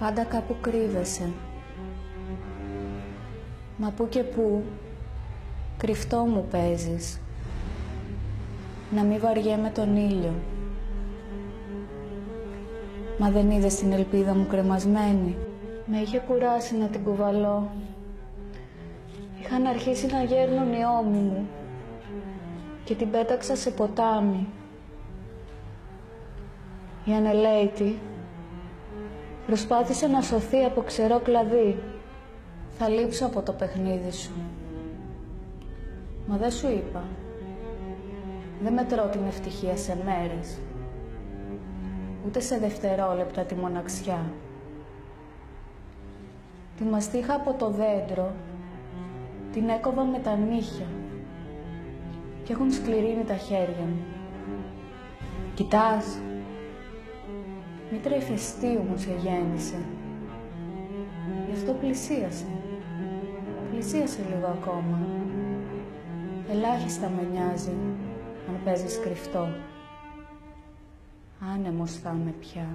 Πάντα κάπου κρύβεσαι. Μα πού και πού, κρυφτό μου παίζεις. Να μη βαριέμαι τον ήλιο. Μα δεν είδες την ελπίδα μου κρεμασμένη? Με είχε κουράσει να την κουβαλώ. Είχαν αρχίσει να γέρνουν οι ώμοι μου και την πέταξα σε ποτάμι. Η ανελαίτη προσπάθησε να σωθεί από ξερό κλαδί. Θα λείψω από το παιχνίδι σου. Μα δεν σου είπα. Δεν μετρώ την ευτυχία σε μέρες, ούτε σε δευτερόλεπτα τη μοναξιά. Τη μαστίχα από το δέντρο την έκοβα με τα νύχια και έχουν σκληρύνει τα χέρια μου. Κοιτάς, μήτρα ηφαιστείου μου σε γέννησε. Γι' αυτό πλησίασε. Πλησίασε λίγο ακόμα. Ελάχιστα με νοιάζει αν παίζεις κρυφτό. Άνεμος θα είμαι πια.